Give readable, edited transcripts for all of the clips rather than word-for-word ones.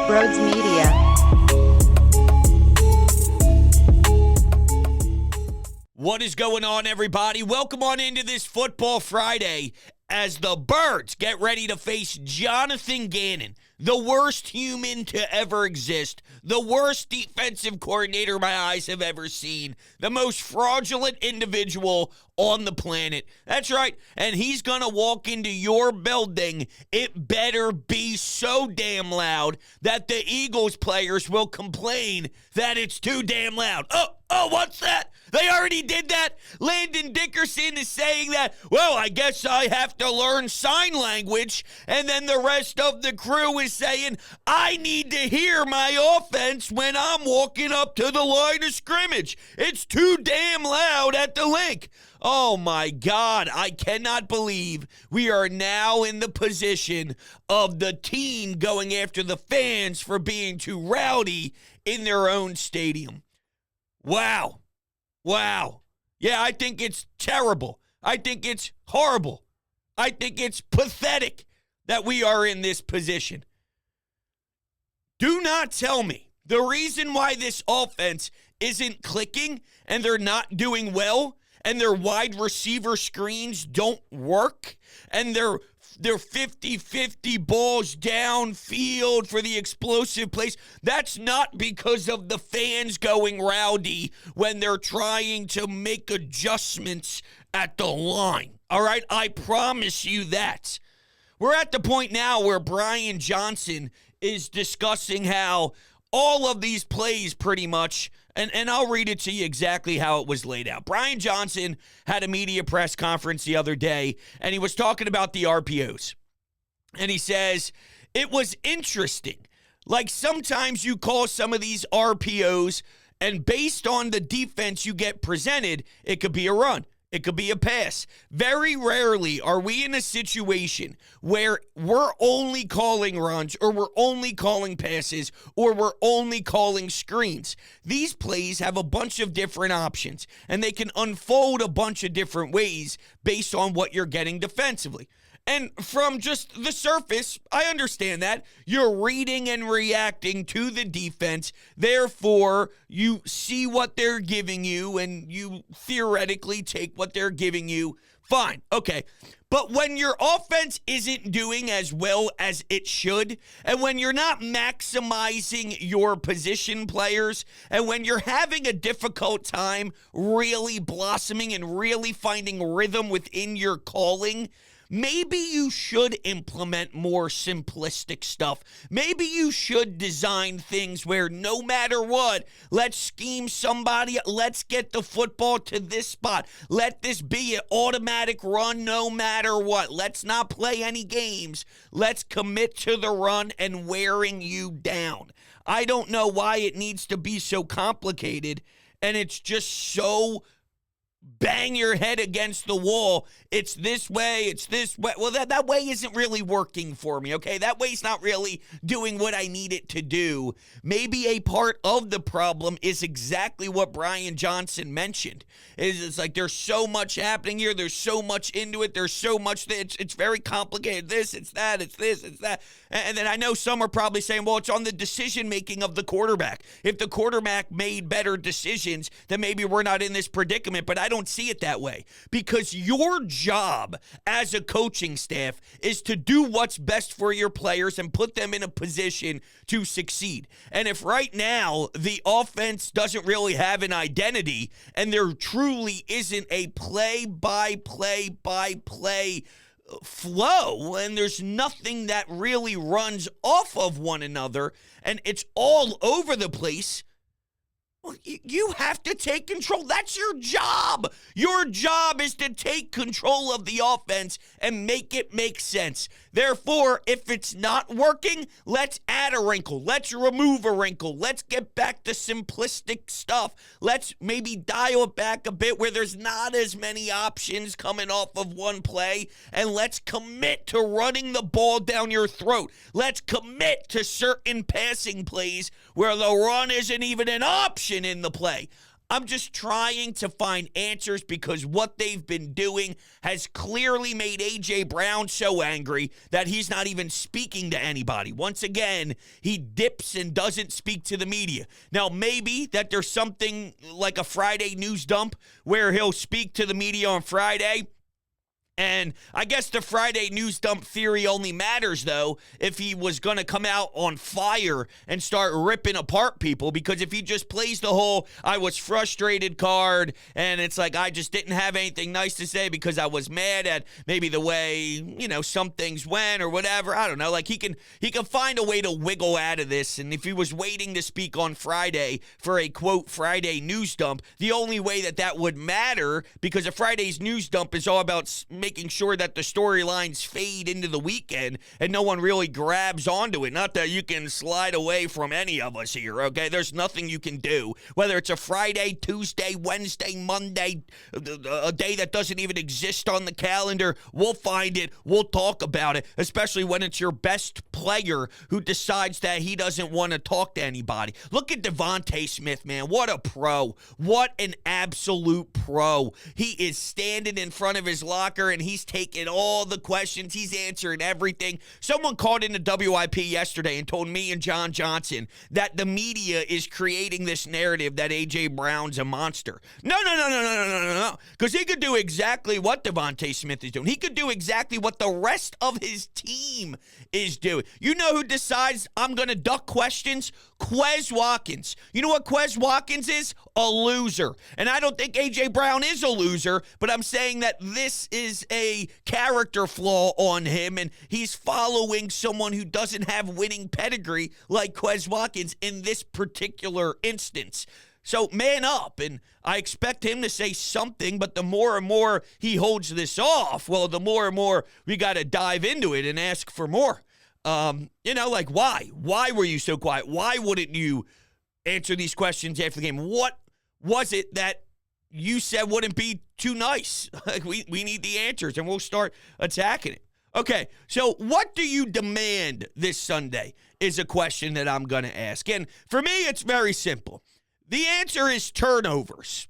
Brodes Media. What is going on, everybody? Welcome on into this Football Friday as the Birds get ready to face Jonathan Gannon, the worst human to ever exist, the worst defensive coordinator my eyes have ever seen, the most fraudulent individual on the planet. That's right, and he's going to walk into your building. It better be so damn loud that the Eagles players will complain that it's too damn loud. Oh, what's that? They already did that? Landon Dickerson is saying that, well, I guess I have to learn sign language, and then the rest of the crew is saying, I need to hear my offense when I'm walking up to the line of scrimmage. It's too damn loud at the link. Oh, my God, I cannot believe we are now in the position of the team going after the fans for being too rowdy in their own stadium. Wow. Yeah, I think it's terrible. I think it's horrible. I think it's pathetic that we are in this position. Do not tell me the reason why this offense isn't clicking and they're not doing well and their wide receiver screens don't work and they're 50-50 balls downfield for the explosive plays. That's not because of the fans going rowdy when they're trying to make adjustments at the line. All right? I promise you that. We're at the point now where Brian Johnson is discussing how all of these plays pretty much, and I'll read it to you exactly how it was laid out. Brian Johnson had a media press conference the other day, and he was talking about the RPOs. And he says, it was interesting. Like sometimes you call some of these RPOs, and based on the defense you get presented, it could be a run. It could be a pass. Very rarely are we in a situation where we're only calling runs or we're only calling passes or we're only calling screens. These plays have a bunch of different options, and they can unfold a bunch of different ways based on what you're getting defensively. And from just the surface, I understand that. You're reading and reacting to the defense. Therefore, you see what they're giving you, and you theoretically take what they're giving you. Fine. Okay. But when your offense isn't doing as well as it should, and when you're not maximizing your position players, and when you're having a difficult time really blossoming and really finding rhythm within your calling, maybe you should implement more simplistic stuff. Maybe you should design things where no matter what, let's scheme somebody, let's get the football to this spot. Let this be an automatic run no matter what. Let's not play any games. Let's commit to the run and wearing you down. I don't know why it needs to be so complicated, and it's just so bang your head against the wall. It's this way, it's this way. Well, that way isn't really working for me, okay? That way's not really doing what I need it to do. Maybe a part of the problem is exactly what Brian Johnson mentioned. It's like there's so much happening here. There's so much into it. There's so much that it's very complicated. This, it's that, it's this, it's that. And then I know some are probably saying, well, it's on the decision-making of the quarterback. If the quarterback made better decisions, then maybe we're not in this predicament. But I don't see it that way, because your job as a coaching staff is to do what's best for your players and put them in a position to succeed. And if right now the offense doesn't really have an identity and there truly isn't a play-by-play flow, and there's nothing that really runs off of one another and it's all over the place, you have to take control. That's your job. Your job is to take control of the offense and make it make sense. Therefore, if it's not working, let's add a wrinkle. Let's remove a wrinkle. Let's get back to simplistic stuff. Let's maybe dial it back a bit where there's not as many options coming off of one play, and let's commit to running the ball down your throat. Let's commit to certain passing plays where the run isn't even an option in the play. I'm just trying to find answers because what they've been doing has clearly made A.J. Brown so angry that he's not even speaking to anybody. Once again, he dips and doesn't speak to the media. Now, maybe that there's something like a Friday news dump where he'll speak to the media on Friday. And I guess the Friday news dump theory only matters, though, if he was going to come out on fire and start ripping apart people. Because if he just plays the whole I was frustrated card and it's like I just didn't have anything nice to say because I was mad at maybe the way, some things went or whatever. I don't know. Like he can find a way to wiggle out of this. And if he was waiting to speak on Friday for a, quote, Friday news dump, the only way that would matter, because a Friday's news dump is all about making sure that the storylines fade into the weekend and no one really grabs onto it. Not that you can slide away from any of us here, okay? There's nothing you can do. Whether it's a Friday, Tuesday, Wednesday, Monday, a day that doesn't even exist on the calendar, we'll find it, we'll talk about it, especially when it's your best player who decides that he doesn't want to talk to anybody. Look at Devontae Smith, man. What a pro. What an absolute pro. He is standing in front of his locker and he's taking all the questions. He's answering everything. Someone called into WIP yesterday and told me and John Johnson that the media is creating this narrative that A.J. Brown's a monster. No. Because he could do exactly what Devontae Smith is doing. He could do exactly what the rest of his team is doing. You know who decides I'm going to duck questions? Quez Watkins. You know what Quez Watkins is? A loser. And I don't think A.J. Brown is a loser, but I'm saying that this is a character flaw on him, and he's following someone who doesn't have winning pedigree like Quez Watkins in this particular instance. So man up, and I expect him to say something, but the more and more he holds this off, well, the more and more we got to dive into it and ask for more. Like why? Why were you so quiet? Why wouldn't you answer these questions after the game? What was it that you said wouldn't be too nice? Like we need the answers, and we'll start attacking it. Okay, so what do you demand this Sunday is a question that I'm going to ask. And for me, it's very simple. The answer is turnovers.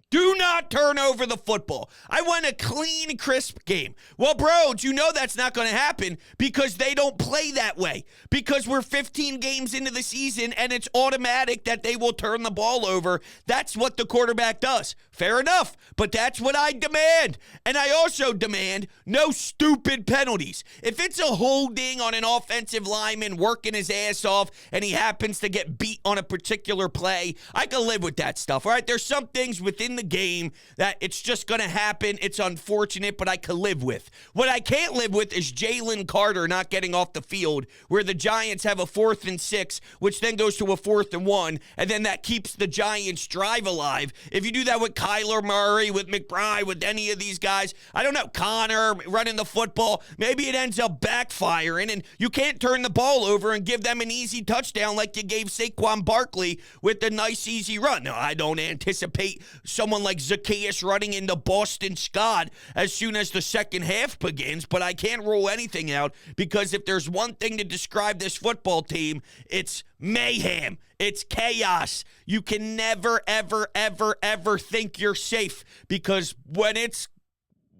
Do not turn over the football. I want a clean, crisp game. Well, Brodes, you know that's not going to happen because they don't play that way. Because we're 15 games into the season and it's automatic that they will turn the ball over. That's what the quarterback does. Fair enough, but that's what I demand. And I also demand no stupid penalties. If it's a holding on an offensive lineman working his ass off and he happens to get beat on a particular play, I can live with that stuff, all right? There's some things within the game that it's just going to happen. It's unfortunate, but I can live with. What I can't live with is Jalen Carter not getting off the field where the Giants have a 4th and 6, which then goes to a 4th and 1, and then that keeps the Giants' drive alive. If you do that with Kyler Murray, with McBride, with any of these guys, I don't know, Connor running the football, maybe it ends up backfiring, and you can't turn the ball over and give them an easy touchdown like you gave Saquon Barkley with the nice, easy run. Now, I don't anticipate someone like Zacchaeus running into Boston Scott as soon as the second half begins, but I can't rule anything out because if there's one thing to describe this football team, it's mayhem. It's chaos. You can never, ever, ever, ever think you're safe because when it's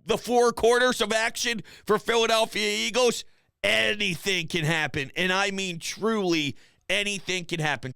the 4 quarters of action for Philadelphia Eagles, anything can happen. And I mean truly anything can happen.